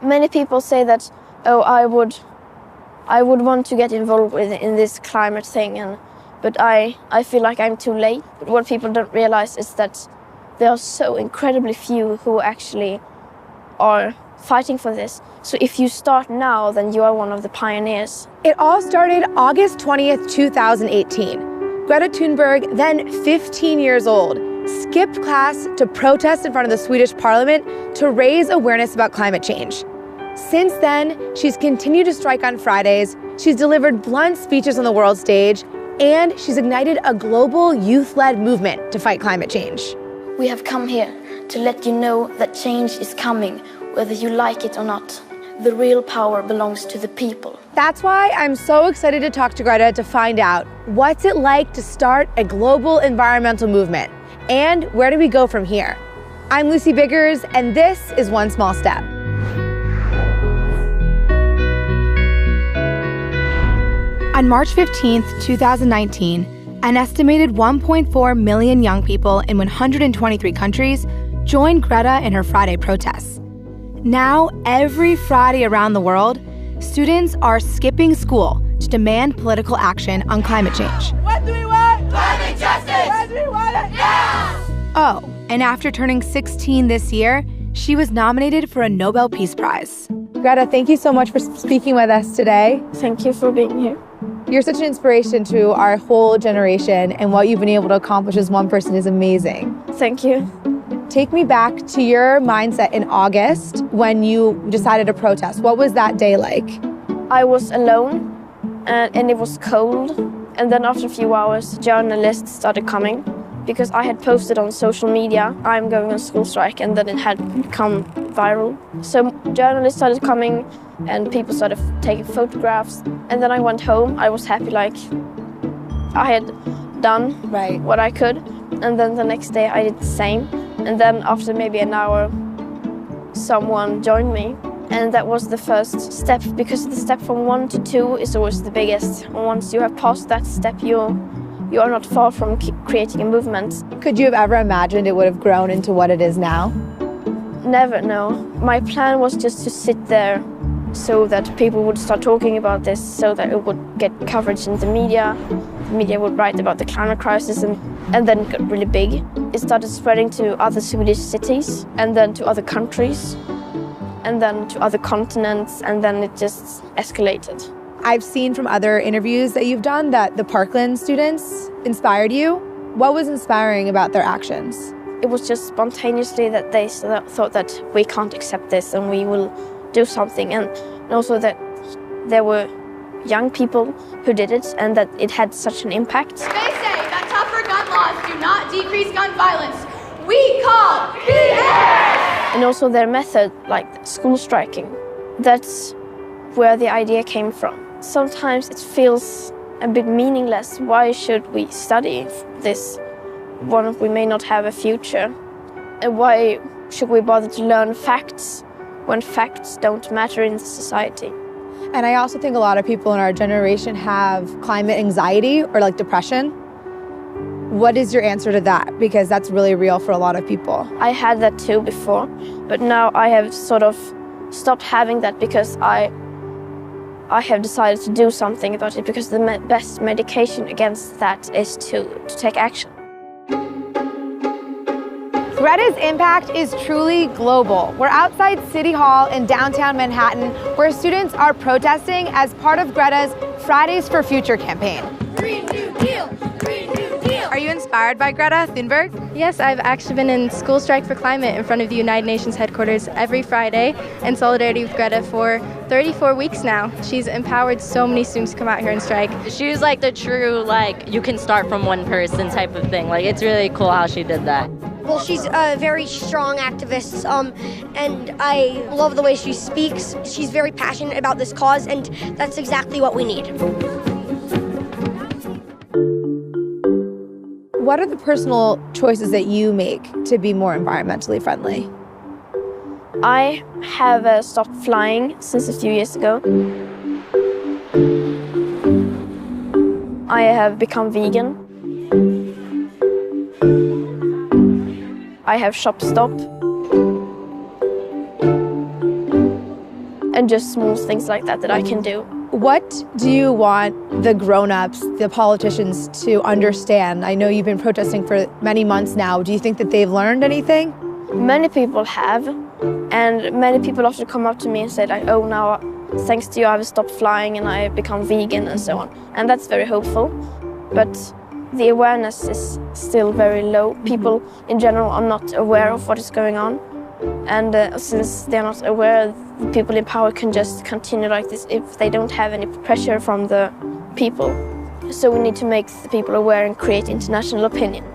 Many people say that, oh, I would want to get involved in this climate thing, but I feel like I'm too late. But what people don't realize is that there are so incredibly few who actually are fighting for this. So if you start now, then you are one of the pioneers. It all started August 20th, 2018. Greta Thunberg, then 15 years old, skipped class to protest in front of the Swedish parliament to raise awareness about climate change. Since then, she's continued to strike on Fridays, she's delivered blunt speeches on the world stage, and she's ignited a global youth-led movement to fight climate change. We have come here to let you know that change is coming, whether you like it or not. The real power belongs to the people. That's why I'm so excited to talk to Greta to find out what's it like to start a global environmental movement, and where do we go from here? I'm Lucy Biggers, and this is One Small Step. On March 15th, 2019, an estimated 1.4 million young people in 123 countries joined Greta in her Friday protests. Now, every Friday around the world, students are skipping school to demand political action on climate change. What do we want? Climate justice! What do we want it? Now! Oh, and after turning 16 this year, she was nominated for a Nobel Peace Prize. Greta, thank you so much for speaking with us today. Thank you for being here. You're such an inspiration to our whole generation, and what you've been able to accomplish as one person is amazing. Thank you. Take me back to your mindset in August when you decided to protest. What was that day like? I was alone, and it was cold. And then after a few hours, journalists started coming because I had posted on social media, I'm going on school strike, and then it had become viral. So journalists started coming, and people started taking photographs. And then I went home. I was happy, like I had done what I could. And then the next day I did the same. And then after maybe an hour, someone joined me. And that was the first step, because the step from 1 to 2 is always the biggest. And once you have passed that step, you are not far from creating a movement. Could you have ever imagined it would have grown into what it is now? Never, no. My plan was just to sit there so that people would start talking about this, so that it would get coverage in the media. The media would write about the climate crisis, and then it got really big. It started spreading to other Swedish cities, and then to other countries, and then to other continents, and then it just escalated. I've seen from other interviews that you've done that the Parkland students inspired you. What was inspiring about their actions? It was just spontaneously that they thought that we can't accept this and we will do something, and also that there were young people who did it and that it had such an impact. They say that tougher gun laws do not decrease gun violence. We call BS! And also their method, like school striking, that's where the idea came from. Sometimes it feels a bit meaningless. Why should we study this? We may not have a future. And why should we bother to learn facts when facts don't matter in society? And I also think a lot of people in our generation have climate anxiety or like depression. What is your answer to that? Because that's really real for a lot of people. I had that too before, but now I have sort of stopped having that because I have decided to do something about it, because the best medication against that is to take action. Greta's impact is truly global. We're outside City Hall in downtown Manhattan, where students are protesting as part of Greta's Fridays for Future campaign. Green New Deal! Green New Deal! Are you inspired by Greta Thunberg? Yes, I've actually been in School Strike for Climate in front of the United Nations headquarters every Friday in solidarity with Greta for 34 weeks now. She's empowered so many students to come out here and strike. She's like the true, like, you can start from one person type of thing. Like, it's really cool how she did that. Well, she's a very strong activist, and I love the way she speaks. She's very passionate about this cause, and that's exactly what we need. What are the personal choices that you make to be more environmentally friendly? I have stopped flying since a few years ago. I have become vegan. I have shop stop. and just small things like that I can do. What do you want the grown-ups, the politicians to understand? I know you've been protesting for many months now. Do you think that they've learned anything? Many people have, and many people often come up to me and say like, oh, now thanks to you I've stopped flying and I've become vegan and so on. And that's very hopeful, but the awareness is still very low. People in general are not aware of what is going on. And since they're not aware, the people in power can just continue like this if they don't have any pressure from the people. So we need to make the people aware and create international opinion.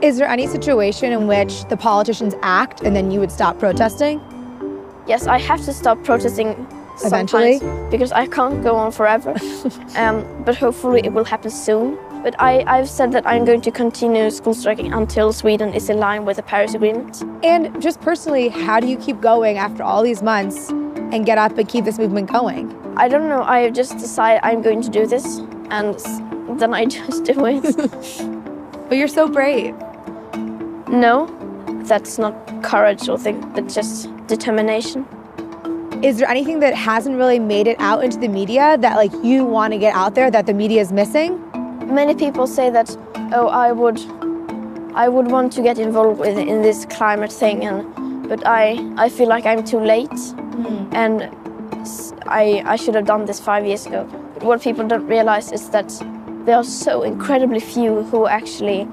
Is there any situation in which the politicians act and then you would stop protesting? Yes, I have to stop protesting eventually sometimes because I can't go on forever. But hopefully it will happen soon. But I've said that I'm going to continue school striking until Sweden is in line with the Paris Agreement. And just personally, how do you keep going after all these months and get up and keep this movement going? I don't know. I just decided I'm going to do this, and then I just do it. But you're so brave. No, that's not courage or thing, but just determination. Is there anything that hasn't really made it out into the media that like you want to get out there that the media is missing? Many people say that, oh, I would want to get involved in this climate thing, but I feel like I'm too late, and I should have done this 5 years ago. But what people don't realize is that there are so incredibly few who actually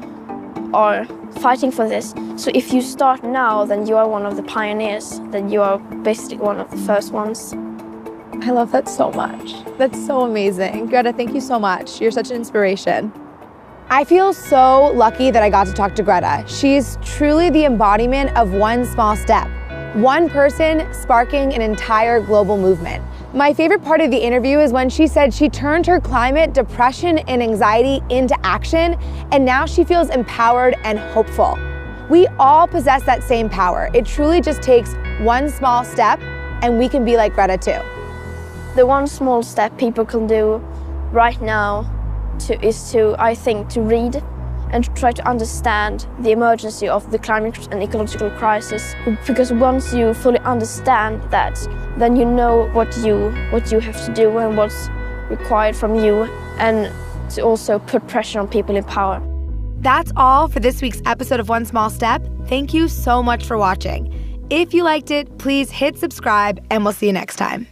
are fighting for this. So if you start now, then you are one of the pioneers, then you are basically one of the first ones. I love that so much. That's so amazing. Greta, thank you so much. You're such an inspiration. I feel so lucky that I got to talk to Greta. She's truly the embodiment of one small step. One person sparking an entire global movement. My favorite part of the interview is when she said she turned her climate depression and anxiety into action, and now she feels empowered and hopeful. We all possess that same power. It truly just takes one small step, and we can be like Greta too. The one small step people can do right now is to, I think, to read and to try to understand the emergency of the climate and ecological crisis. Because once you fully understand that, then you know what you have to do and what's required from you, and to also put pressure on people in power. That's all for this week's episode of One Small Step. Thank you so much for watching. If you liked it, please hit subscribe, and we'll see you next time.